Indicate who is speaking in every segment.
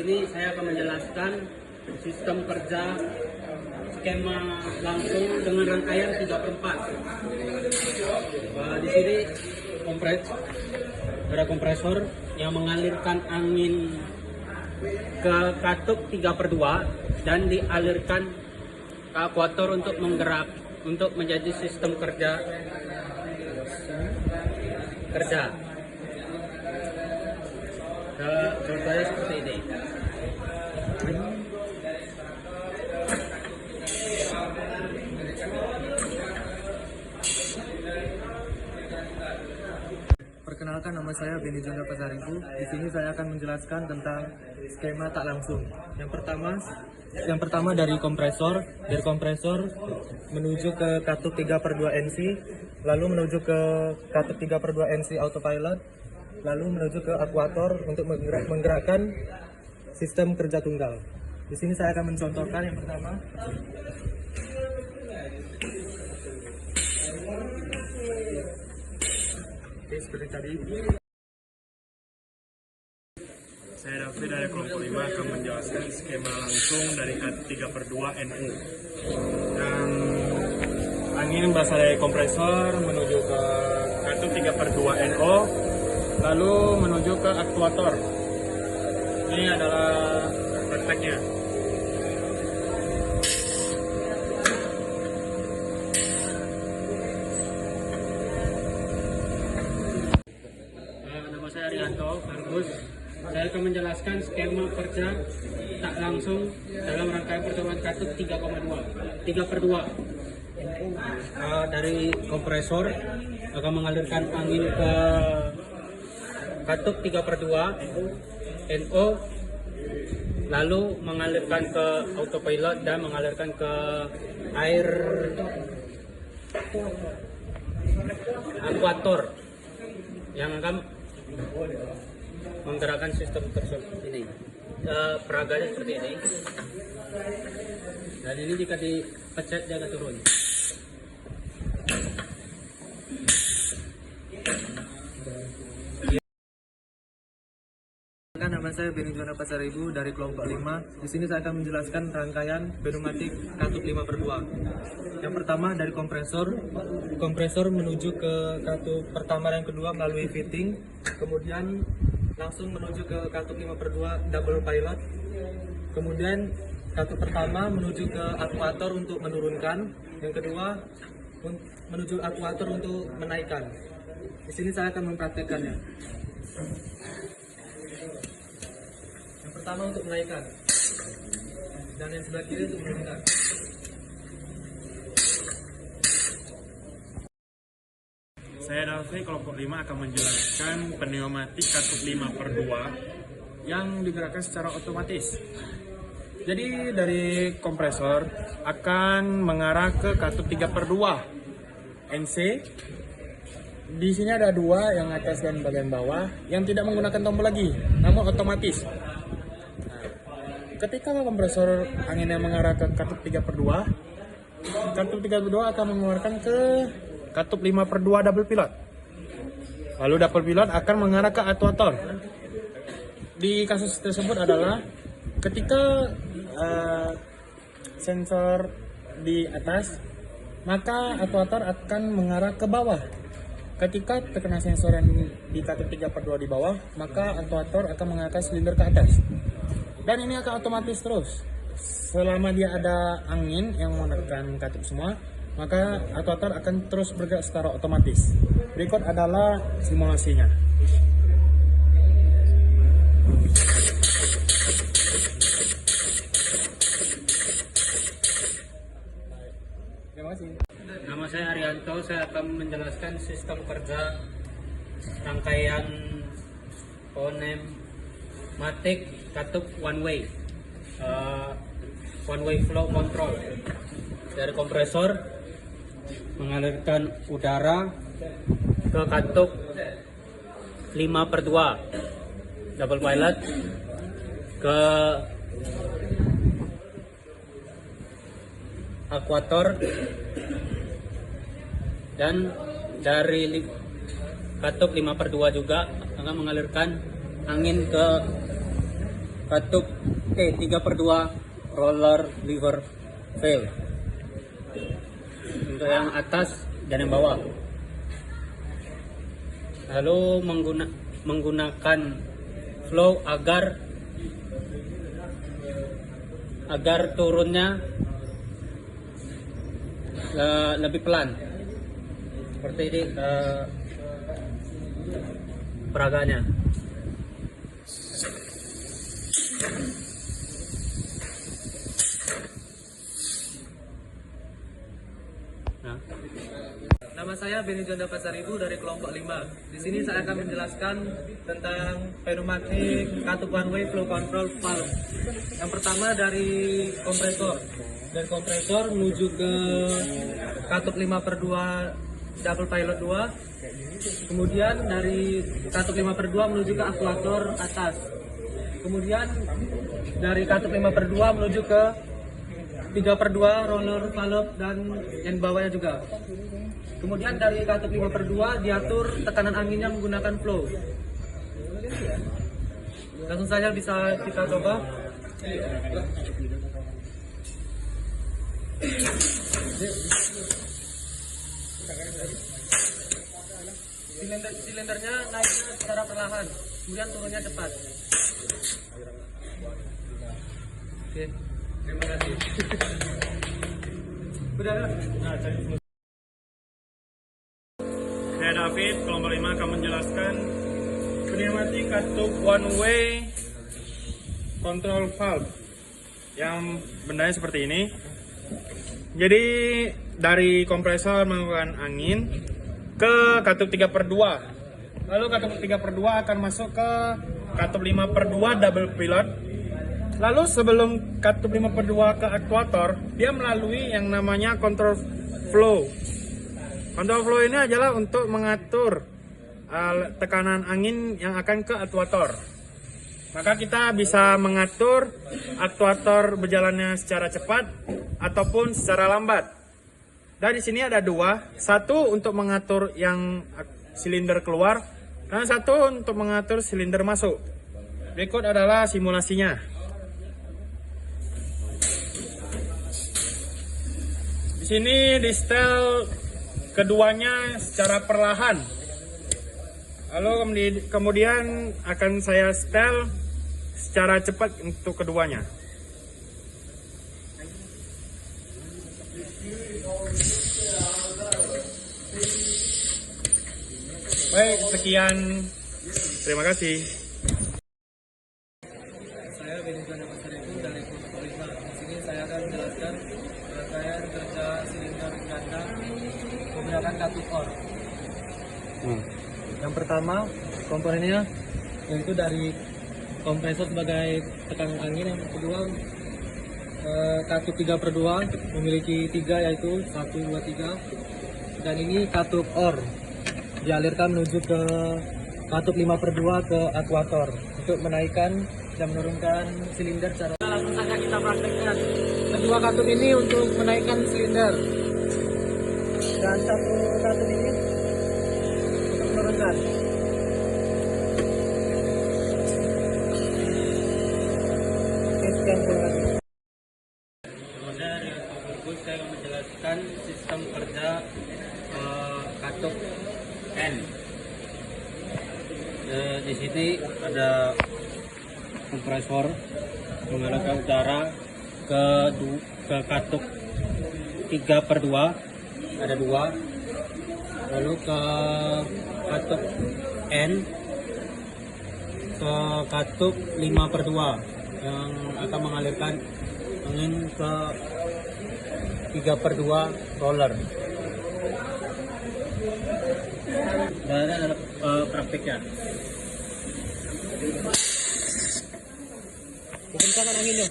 Speaker 1: sini saya akan menjelaskan sistem kerja skema langsung dengan rangkaian 3/4. Di sini ada kompresor yang mengalirkan angin ke katup 3/2 dan dialirkan ke akuator untuk menggerak untuk menjadi sistem kerja. Contohnya seperti ini.
Speaker 2: Perkenalkan, nama saya Benny Jonda Pasaribu. Di sini saya akan menjelaskan tentang skema tak langsung. Yang pertama dari kompresor. Dari kompresor menuju ke katup 3/2 NC, lalu menuju ke katup 3/2 NC autopilot, lalu menuju ke akuator untuk menggerakkan sistem kerja tunggal. Di sini saya akan mencontohkan yang pertama. Oke, seperti tadi.
Speaker 3: Saya David dari kelompok 5 akan menjelaskan skema langsung dari katup 3/2 NO. Dan angin berasal dari kompresor menuju ke katup 3/2 NO, lalu menuju ke aktuator. Ini adalah prakteknya.
Speaker 1: Nama saya Arianto Argus. Saya akan menjelaskan skema kerja tak langsung dalam rangkaian percobaan katup 3/2. Dari kompresor akan mengalirkan angin ke katup 3/2 NO, lalu mengalirkan ke autopilot dan mengalirkan ke air akuator yang akan menggerakkan sistem tersebut. Ini peraganya seperti ini, dan ini jika dipencet dia akan turun.
Speaker 2: Nama saya Benny Jonda Pasaribu dari kelompok 5. Di sini saya akan menjelaskan rangkaian pneumatik katup 5/2. Yang pertama dari kompresor menuju ke katup pertama dan kedua melalui fitting, kemudian langsung menuju ke katup 5/2 double pilot, kemudian katup pertama menuju ke akuator untuk menurunkan, yang kedua menuju akuator untuk menaikkan. Di sini saya akan mempraktekkannya. Yang pertama untuk menaikkan, dan yang sebelah kiri untuk menurunkan.
Speaker 3: Saya David kelompok 5 akan menjelaskan pneumatik katup 5/2 yang digerakkan secara otomatis. Jadi dari kompresor akan mengarah ke katup 3/2 NC. Di sini ada dua, yang atas dan bagian bawah, yang tidak menggunakan tombol lagi, namun otomatis. Ketika kompresor anginnya mengarah ke katup 3/2, katup 3/2 akan mengeluarkan ke katup 5/2 double pilot. Lalu double pilot akan mengarah ke aktuator. Di kasus tersebut adalah ketika sensor di atas, maka aktuator akan mengarah ke bawah. Ketika terkena sensor yang di katup 3/2 di bawah, maka aktuator akan mengarahkan silinder ke atas. Dan ini akan otomatis terus. Selama dia ada angin yang menekan katup semua, maka aktuator akan terus bergerak secara otomatis. Berikut adalah simulasinya.
Speaker 2: Terima kasih.
Speaker 1: Nama saya Arianto, saya akan menjelaskan sistem kerja rangkaian pneumatik katup one way flow control. Dari kompresor mengalirkan udara ke katup 5/2 double pilot ke akuator, dan dari katup 5/2 juga akan mengalirkan angin ke katup T3/2 roller lever valve. Untuk yang atas dan yang bawah. Lalu menggunakan flow agar turunnya lebih pelan. Seperti ini peraganya. Nah.
Speaker 2: Nama saya Benny Jonda Pasaribu dari kelompok 5. Di sini saya akan menjelaskan tentang pneumatik katup one way flow control valve. Yang pertama dari kompresor. Dari kompresor menuju ke katup 5/2 double pilot 2. Kemudian dari katup 5/2 menuju ke aktuator atas. Kemudian dari katup 5/2 menuju ke 3/2 roller valve dan yang bawahnya juga. Kemudian dari katup 5/2 diatur tekanan anginnya menggunakan flow. Langsung saja bisa kita coba. Silindernya naiknya secara perlahan, kemudian turunnya cepat. Oke, terima kasih. Udah.
Speaker 4: Saya David, kelompok 5 akan menjelaskan pneumatik katup one way control valve yang bendanya seperti ini. Jadi dari kompresor mengeluarkan angin ke katup 3/2. Lalu katup 3/2 akan masuk ke katup 5/2 double pilot. Lalu sebelum katup 5/2 ke aktuator, dia melalui yang namanya control flow. Control flow ini adalah untuk mengatur tekanan angin yang akan ke aktuator. Maka kita bisa mengatur aktuator berjalannya secara cepat ataupun secara lambat. Dan di sini ada dua, satu untuk mengatur yang silinder keluar dan satu untuk mengatur silinder masuk. Berikut adalah simulasinya. Di sini di setel keduanya secara perlahan. Lalu kemudian akan saya setel secara cepat untuk keduanya. Baik, sekian. Terima kasih.
Speaker 2: Saya Benny Jonda Pasaribu dari kelompok 5. Di sini saya akan menjelaskan rangkaian kerja silinder ganda menggunakan katup OR. Yang pertama komponennya yaitu dari kompresor sebagai tekanan angin. Yang kedua katup 3/2 memiliki 3 yaitu 1, 2, 3. Dan ini katup OR dialirkan menuju ke katup 5/2 ke aktuator untuk menaikkan dan menurunkan silinder secara langsung saja kita praktekkan. Kedua katup ini untuk menaikkan silinder dan satu katup ini untuk menurunkan. Sekian, terima kasih.
Speaker 1: Kemudian yang berikut saya akan menjelaskan sistem kerja katup N. Di sini ada kompresor mengarah ke utara ke katup 3/2 ada 2, lalu ke katup N ke katup 5/2 yang akan mengalirkan angin ke 3/2 roller. Dan ini adalah praktiknya.
Speaker 2: Kencangkan anginnya.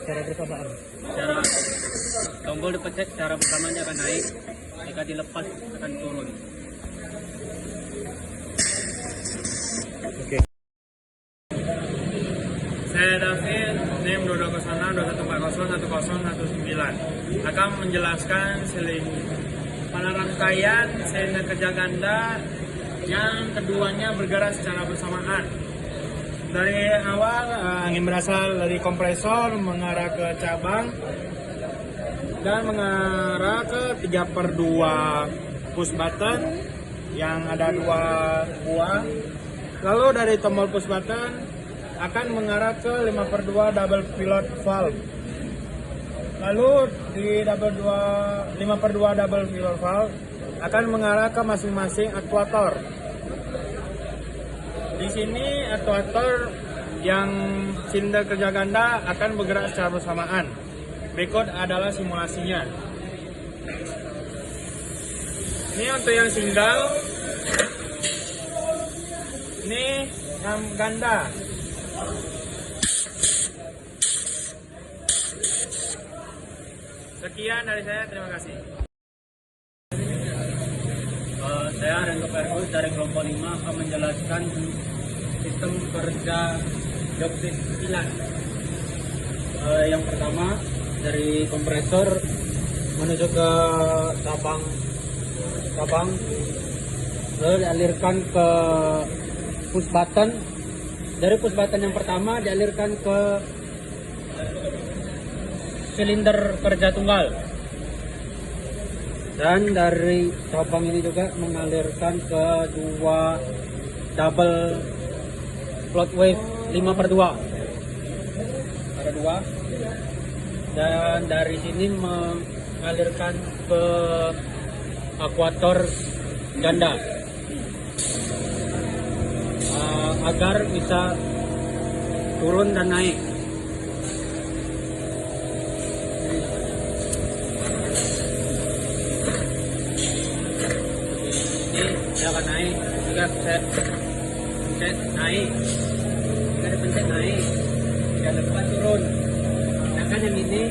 Speaker 2: Cara bersamaan.
Speaker 1: Cara tombol dipencet secara bersamanya akan naik, jika dilepas akan turun.
Speaker 4: Oke. Saya David, NIM 2206-2140-1019 akan menjelaskan pada rangkaian silinder kerja ganda Yang keduanya bergerak secara bersamaan. Dari awal angin berasal dari kompresor mengarah ke cabang dan mengarah ke 3/2 push button yang ada 2 buah. Lalu dari tombol push button akan mengarah ke 5/2 double pilot valve. Lalu di 5/2 double pilot valve akan mengarah ke masing-masing aktuator. Di sini aktuator yang silinder kerja ganda akan bergerak secara bersamaan. Berikut adalah simulasinya. Ini untuk yang single, ini yang ganda. Sekian dari saya, terima kasih.
Speaker 1: Saya Renzo Fergus dari kelompok 5 akan menjelaskan sistem kerja jobdesk kilat. Yang pertama dari kompresor menuju ke cabang, lalu dialirkan ke push button. Dari push button yang pertama dialirkan ke silinder kerja tunggal. Dan dari cabang ini juga mengalirkan ke 2 double float wave 5/2. Ada 2. Dan dari sini mengalirkan ke akuator ganda agar bisa turun dan naik. Dia akan naik jika saya pencet naik, jika dipencet naik, jika depan turun. Sedangkan yang ini